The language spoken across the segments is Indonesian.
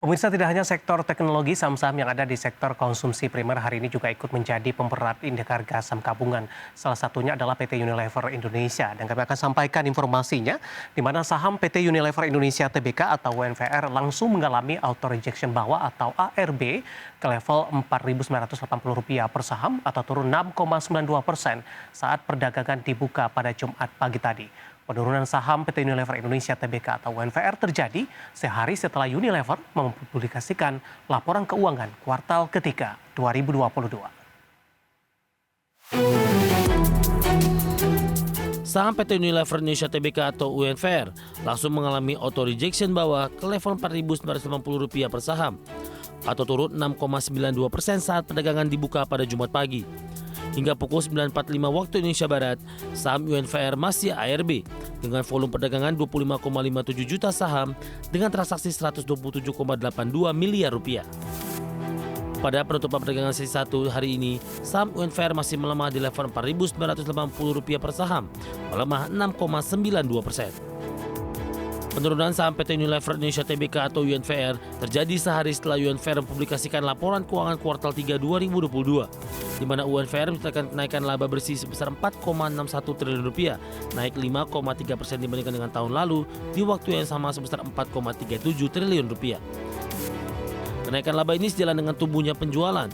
Pemirsa, tidak hanya sektor teknologi, saham-saham yang ada di sektor konsumsi primer hari ini juga ikut menjadi pemberat indeks harga saham gabungan. Salah satunya adalah PT Unilever Indonesia. Dan kami akan sampaikan informasinya, di mana saham PT Unilever Indonesia Tbk atau UNVR langsung mengalami auto rejection bawah atau ARB ke level Rp4.980 per saham atau turun 6,92% saat perdagangan dibuka pada Jumat pagi tadi. Penurunan saham PT Unilever Indonesia Tbk atau UNVR terjadi sehari setelah Unilever mempublikasikan laporan keuangan kuartal ketiga 2022. Saham PT Unilever Indonesia Tbk atau UNVR langsung mengalami auto rejection bawah ke level Rp4.980 per saham atau turun 6,92% saat perdagangan dibuka pada Jumat pagi. Hingga pukul 9.45 waktu Indonesia Barat, saham UNVR masih ARB dengan volume perdagangan 25,57 juta saham dengan transaksi 127,82 miliar rupiah. Pada penutupan perdagangan sesi 1 hari ini, saham UNVR masih melemah di level Rp4.980 per saham, melemah 6,92%. Penurunan saham PT Unilever Indonesia Tbk atau UNVR terjadi sehari setelah UNVR mempublikasikan laporan keuangan kuartal 3 2022, di mana UNVR mencatatkan kenaikan laba bersih sebesar Rp4,61 triliun, naik 5,3% dibandingkan dengan tahun lalu di waktu yang sama sebesar Rp4,37 triliun. Kenaikan laba ini sejalan dengan tumbuhnya penjualan.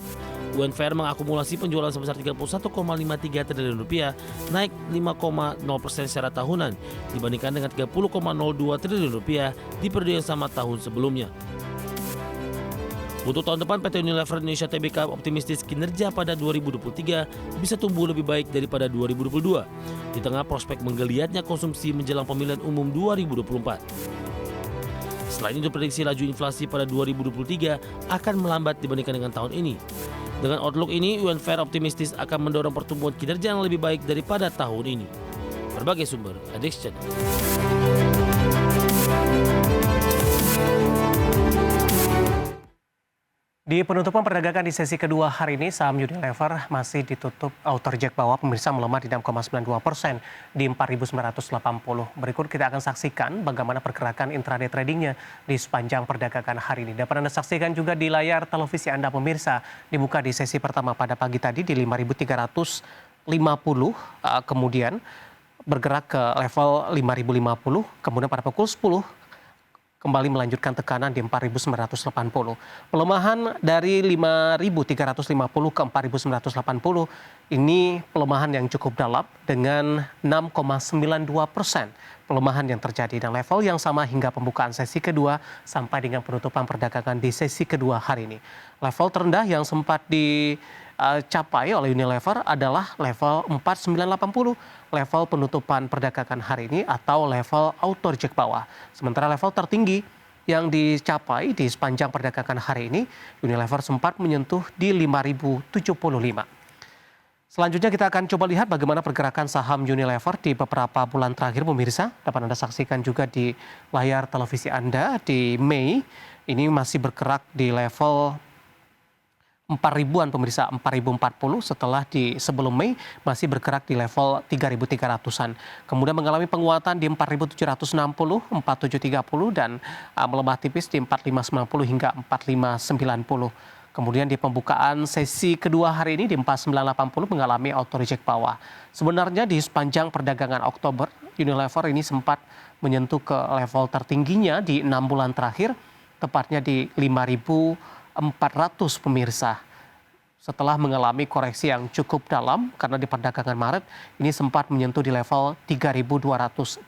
UNVR mengakumulasi penjualan sebesar Rp31,53 triliun, naik 5,0% secara tahunan dibandingkan dengan Rp30,02 triliun di periode yang sama tahun sebelumnya. Untuk tahun depan, PT Unilever Indonesia Tbk optimistis kinerja pada 2023 bisa tumbuh lebih baik daripada 2022 di tengah prospek menggeliatnya konsumsi menjelang pemilihan umum 2024. Selain itu, prediksi laju inflasi pada 2023 akan melambat dibandingkan dengan tahun ini. Dengan outlook ini, UNVR optimistis akan mendorong pertumbuhan kinerja yang lebih baik daripada tahun ini. Berbagai sumber, Adex Channel. Di penutupan perdagangan di sesi kedua hari ini, saham Unilever masih ditutup auto reject bawah, pemirsa melemah di 6,92% di 4.980. Berikut kita akan saksikan bagaimana pergerakan intraday tradingnya di sepanjang perdagangan hari ini. Dapat Anda saksikan juga di layar televisi Anda, pemirsa, dibuka di sesi pertama pada pagi tadi di 5.350, kemudian bergerak ke level 5.050, kemudian pada pukul 10 kembali melanjutkan tekanan di 4.980. Pelemahan dari 5.350 ke 4.980 ini pelemahan yang cukup dalam dengan 6,92% pelemahan yang terjadi dan level yang sama hingga pembukaan sesi kedua sampai dengan penutupan perdagangan di sesi kedua hari ini. Level terendah yang sempat dicapai oleh Unilever adalah level 4.980, level penutupan perdagangan hari ini atau level auto reject bawah. Sementara level tertinggi yang dicapai di sepanjang perdagangan hari ini, Unilever sempat menyentuh di 5.075. Selanjutnya kita akan coba lihat bagaimana pergerakan saham Unilever di beberapa bulan terakhir, pemirsa. Dapat Anda saksikan juga di layar televisi Anda di Mei. Ini masih bergerak di level 4.000-an, pemirsa, 4.040 setelah di sebelum Mei masih bergerak di level 3.300-an. Kemudian mengalami penguatan di 4.760, 4.730 dan melemah tipis di 4.590 hingga 4.590. Kemudian di pembukaan sesi kedua hari ini di 4.980 mengalami auto reject bawah. Sebenarnya di sepanjang perdagangan Oktober, Unilever ini sempat menyentuh ke level tertingginya di 6 bulan terakhir, tepatnya di 5.400, pemirsa. Setelah mengalami koreksi yang cukup dalam karena di perdagangan Maret ini sempat menyentuh di level 3.280.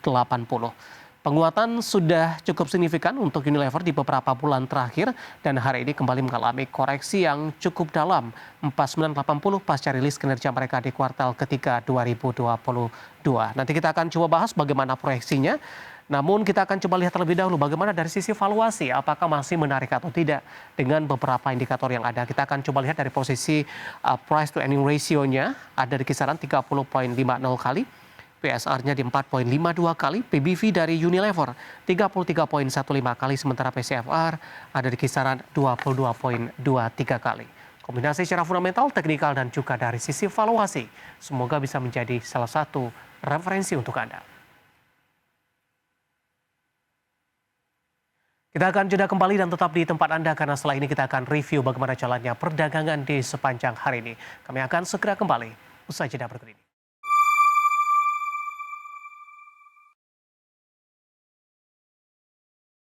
Penguatan sudah cukup signifikan untuk Unilever di beberapa bulan terakhir dan hari ini kembali mengalami koreksi yang cukup dalam 4.980 pasca rilis kinerja mereka di kuartal ketiga 2022. Nanti kita akan coba bahas bagaimana proyeksinya. Namun kita akan coba lihat terlebih dahulu bagaimana dari sisi valuasi, apakah masih menarik atau tidak dengan beberapa indikator yang ada. Kita akan coba lihat dari posisi price to earning ratio-nya ada di kisaran 30,50 kali, PSR-nya di 4,52 kali, PBV dari Unilever 33,15 kali, sementara PCFR ada di kisaran 22,23 kali. Kombinasi secara fundamental, teknikal, dan juga dari sisi valuasi, semoga bisa menjadi salah satu referensi untuk Anda. Kita akan jeda kembali dan tetap di tempat Anda karena setelah ini kita akan review bagaimana jalannya perdagangan di sepanjang hari ini. Kami akan segera kembali usai jeda berikut ini.